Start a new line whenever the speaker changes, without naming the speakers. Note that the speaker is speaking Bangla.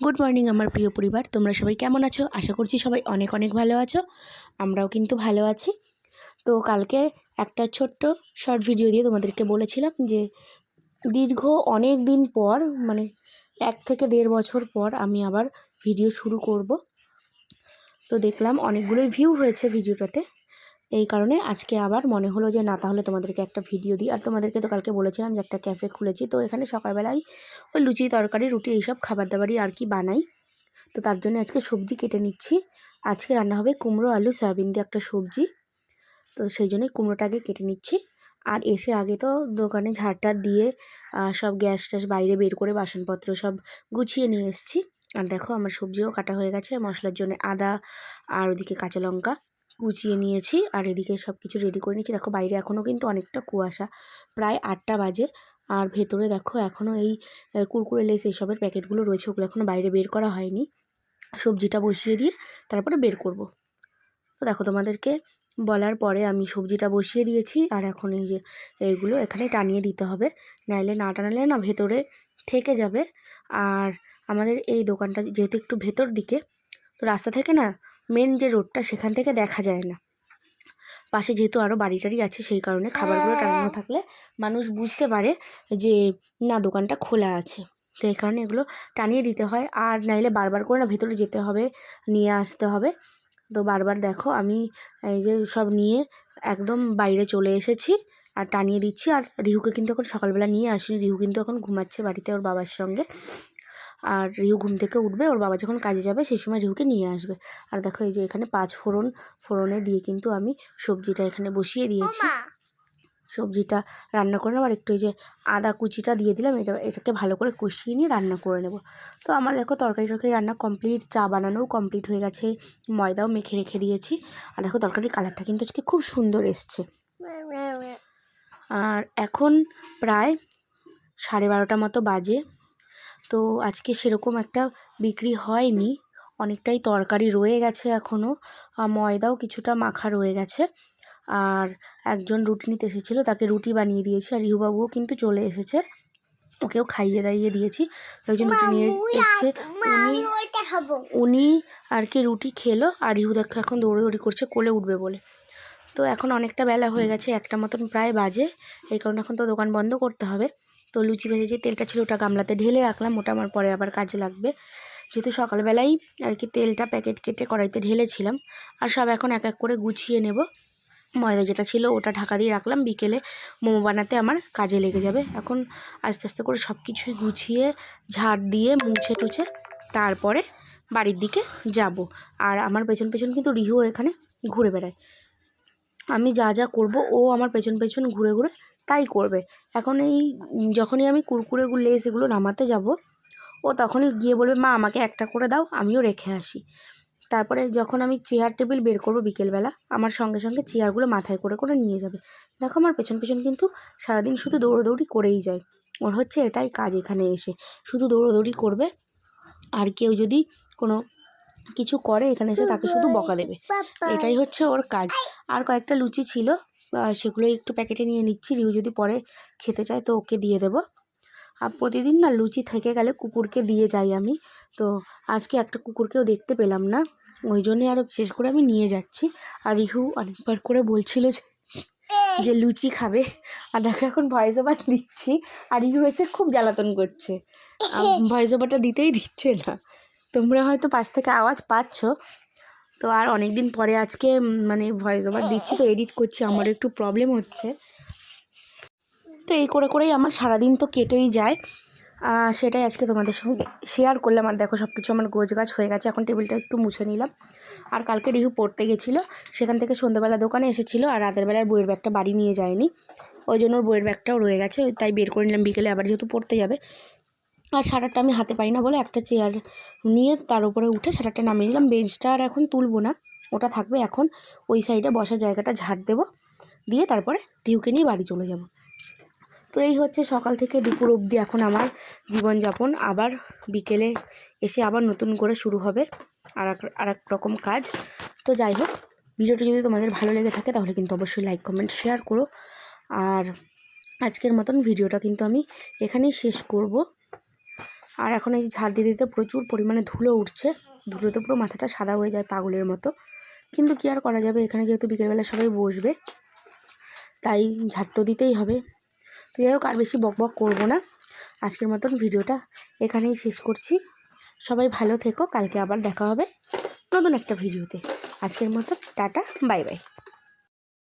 গুড মর্নিং আমার প্রিয় পরিবার, তোমরা সবাই কেমন আছো? আশা করছি সবাই অনেক অনেক ভালো আছো। আমরাও কিন্তু ভালো আছি। তো কালকে একটা ছোট্ট শর্ট ভিডিও দিয়ে তোমাদেরকে বলেছিলাম যে দীর্ঘ অনেক দিন পর, মানে 1 থেকে 1.5 বছর পর আমি আবার ভিডিও শুরু করব। তো দেখলাম অনেকগুলোই ভিউ হয়েছে ভিডিওটাতে, এই কারণে আজকে আবার মনে হলো যে না, তাহলে তোমাদেরকে একটা ভিডিও দিই। আর তোমাদেরকে তো কালকে বলেছিলাম যে একটা ক্যাফে খুলেছি, তো এখানে সকালবেলায় ওই লুচি তরকারি রুটি এইসব খাবার দাবারই আর কি বানাই। তো তার জন্য আজকে সবজি কেটে নিচ্ছি। আজকে রান্না হবে কুমড়ো আলু সয়াবিন দিয়ে একটা সবজি। তো সেই জন্যই কুমড়োটা আগে কেটে নিচ্ছি। আর এসে আগে তো দোকানে ঝাড়টা দিয়ে সব গ্যাস ট্যাস বাইরে বের করে বাসনপত্র সব গুছিয়ে নিয়ে এসেছি। আর দেখো আমার সবজিও কাটা হয়ে গেছে, মশলার জন্য আদা আর ওদিকে কাঁচা লঙ্কা কুচিয়ে নিয়েছি। আর এদিকে সব কিছু রেডি করে নিয়েছি। দেখো বাইরে এখনও কিন্তু অনেকটা কুয়াশা, প্রায় 8টা বাজে। আর ভেতরে দেখো এখনও এই কুরকুরে লেস এইসবের প্যাকেটগুলো রয়েছে, ওগুলো এখনও বাইরে বের করা হয়নি। সবজিটা বসিয়ে দিয়ে তারপরে বের করব। তো দেখো তোমাদেরকে বলার পরে আমি সবজিটা বসিয়ে দিয়েছি। আর এখন এই যে এইগুলো এখানে টানিয়ে দিতে হবে, নাইলে না টানালে না ভেতরে থেকে যাবে। আর আমাদের এই দোকানটা যেহেতু একটু ভেতর দিকে, তো রাস্তা থেকে না মেন যে রোডটা সেখান থেকে দেখা যায় না। পাশে যেহেতু আরও বাড়ি টাড়ি আছে, সেই কারণে খাবারগুলো টানানো থাকলে মানুষ বুঝতে পারে যে না দোকানটা খোলা আছে। তো এই কারণে এগুলো টানিয়ে দিতে হয়। আর নাইলে বারবার করে না ভেতরে যেতে হবে, নিয়ে আসতে হবে। তো বারবার দেখো আমি এই যে সব নিয়ে একদম বাইরে চলে এসেছি আর টানিয়ে দিচ্ছি। আর রিহুকে কিন্তু এখন সকালবেলা নিয়ে আসিনি, রিহু কিন্তু এখন ঘুমাচ্ছে বাড়িতে ওর বাবার সঙ্গে। আর রিহু ঘুম থেকে উঠবে, ওর বাবা যখন কাজে যাবে সেই সময় রিহুকে নিয়ে আসবে। আর দেখো এই যে এখানে 5 ফোড়নে দিয়ে কিন্তু আমি সবজিটা এখানে বসিয়ে দিয়েছি। সবজিটা রান্না করে নেব। আর একটু এই যে আদা কুচিটা দিয়ে দিলাম, এটাকে ভালো করে কষিয়ে নিয়ে রান্না করে নেব। তো আমার দেখো তরকারি রান্না কমপ্লিট, চা বানানোও কমপ্লিট হয়ে গেছে, ময়দাও মেখে রেখে দিয়েছি। আর দেখো তরকারির কালারটা কিন্তু আজকে খুব সুন্দর এসছে। আর এখন প্রায় 12:30 মতো বাজে। তো আজকে সেরকম একটা বিক্রি হয়নি, অনেকটাই তরকারি রয়ে গেছে এখনও, ময়দাও কিছুটা মাখা রয়ে গেছে। আর একজন রুটি নিতে এসেছিলো, তাকে রুটি বানিয়ে দিয়েছি। আর রিহুবাবুও কিন্তু চলে এসেছে, ওকেও খাইয়ে দাইয়ে দিয়েছি। একজন রুটি নিয়ে এসছে, উনি আর কি রুটি খেলো। আর রিহু দেখো এখন দৌড়ি করছে কোলে উঠবে বলে। তো এখন অনেকটা বেলা হয়ে গেছে, 1টা মতন প্রায় বাজে, এই কারণে এখন তো দোকান বন্ধ করতে হবে। তো লুচি ভেজে যে তেলটা ছিল ওটা গামলাতে ঢেলে রাখলাম, ওটা আমার পরে আবার কাজে লাগবে। যেহেতু সকালবেলাই আর কি তেলটা প্যাকেট কেটে কড়াইতে ঢেলেছিলাম। আর সব এখন এক এক করে গুছিয়ে নেব। ময়দা যেটা ছিল ওটা ঢাকা দিয়ে রাখলাম, বিকেলে মোমো বানাতে আমার কাজে লেগে যাবে। এখন আস্তে আস্তে করে সব কিছুই গুছিয়ে ঝাড় দিয়ে মুছে টুছে তারপরে বাড়ির দিকে যাব। আর আমার পেছন পেছন কিন্তু রিহু এখানে ঘুরে বেড়ায়, আমি যা যা করব ও আমার পেছন পেছন ঘুরে ঘুরে তাই করবে। এখন এই যখনই আমি কুরকুরেগুলো লেস এগুলো নামাতে যাব, ও তখনই গিয়ে বলবে মা আমাকে একটা করে দাও, আমিও রেখে আসি। তারপরে যখন আমি চেয়ার টেবিল বের করবো বিকেলবেলা, আমার সঙ্গে সঙ্গে চেয়ারগুলো মাথায় করে করে নিয়ে যাবে। দেখো আমার পেছন পেছন কিন্তু সারাদিন শুধু দৌড়োদৌড়ি করেই যায়। ওর হচ্ছে এটাই কাজ, এখানে এসে শুধু দৌড়োদৌড়ি করবে। আর কেউ যদি কোনো কিছু করে এখানে এসে তাকে শুধু বকা দেবে, এটাই হচ্ছে ওর কাজ। আর কয়েকটা লুচি ছিল, সেগুলো একটু প্যাকেটে নিয়ে নিচ্ছি, রিউ যদি পরে খেতে চায় তো ওকে দিয়ে দেবো। আর প্রতিদিন না লুচি থেকে গেলে কুকুরকে দিয়ে যাই আমি। তো আজকে একটা কুকুরকেও দেখতে পেলাম না, ওই জন্যে আরও বিশেষ করে আমি নিয়ে যাচ্ছি। আর রিহু অনেকবার করে বলছিল যে লুচি খাবে। আর দেখো এখন ভয়েস ওভার দিচ্ছি, আর রিহু এসে খুব জ্বালাতন করছে, ভয়েস ওভারটা দিতেই দিচ্ছে না। তোমরা হয়তো পাশ থেকে আওয়াজ পাচ্ছ। তো আর অনেক দিন পরে আজকে মানে ভয়েস ওভার দিচ্ছি, তো এডিট করছি, আমার একটু প্রবলেম হচ্ছে। তো এই করে করেই আমার সারাদিন তো কেটেই যায়, সেটাই আজকে তোমাদের সঙ্গে শেয়ার করলাম। আর দেখো সব কিছু আমার গোছগাছ হয়ে গেছে, এখন টেবিলটা একটু মুছে নিলাম। আর কালকে রিহু পড়তে গেছিলো, সেখান থেকে সন্ধ্যাবেলা দোকানে এসেছিলো, আর রাতের বেলার বইয়ের ব্যাগটা বাড়ি নিয়ে যায়নি, ওই জন্য ওর বইয়ের ব্যাগটাও রয়ে গেছে, তাই বের করে নিলাম বিকেলে আবার যেহেতু পড়তে যাবে। আর শাটারটা আমি হাতে পাই না বলে একটা চেয়ার নিয়ে তার উপরে উঠে শাটারটা নামিয়ে নিলাম। বেঞ্চটা আর এখন তুলবো না, ওটা থাকবে। এখন ওই সাইডে বসার জায়গাটা ঝাড় দেবো, দিয়ে তারপরে রিহুকে নিয়ে বাড়ি চলে যাব। তো এই হচ্ছে সকাল থেকে দুপুর অবধি এখন আমার জীবনযাপন। আবার বিকেলে এসে আবার নতুন করে শুরু হবে আর এক রকম কাজ। তো যাই হোক, ভিডিওটি যদি তোমাদের ভালো লেগে থাকে তাহলে কিন্তু অবশ্যই লাইক কমেন্ট শেয়ার করো। আর আজকের মতন ভিডিওটা কিন্তু আমি এখানেই শেষ করব। আর এখন এই ঝাড় দিতে দিতে প্রচুর পরিমাণে ধুলো উঠছে, ধুলোতে পুরো মাথাটা সাদা হয়ে যায় পাগলের মতো। কিন্তু কি আর করা যাবে, এখানে যেহেতু বিকেলবেলা সবাই বসবে তাই ঝাড় তো দিতেই হবে। তো যাই হোক, আর বেশি বকবক করবো না, আজকের মতন ভিডিওটা এখানেই শেষ করছি। সবাই ভালো থেকো, কালকে আবার দেখা হবে নতুন একটা ভিডিওতে। আজকের মতন টাটা, বাই বাই।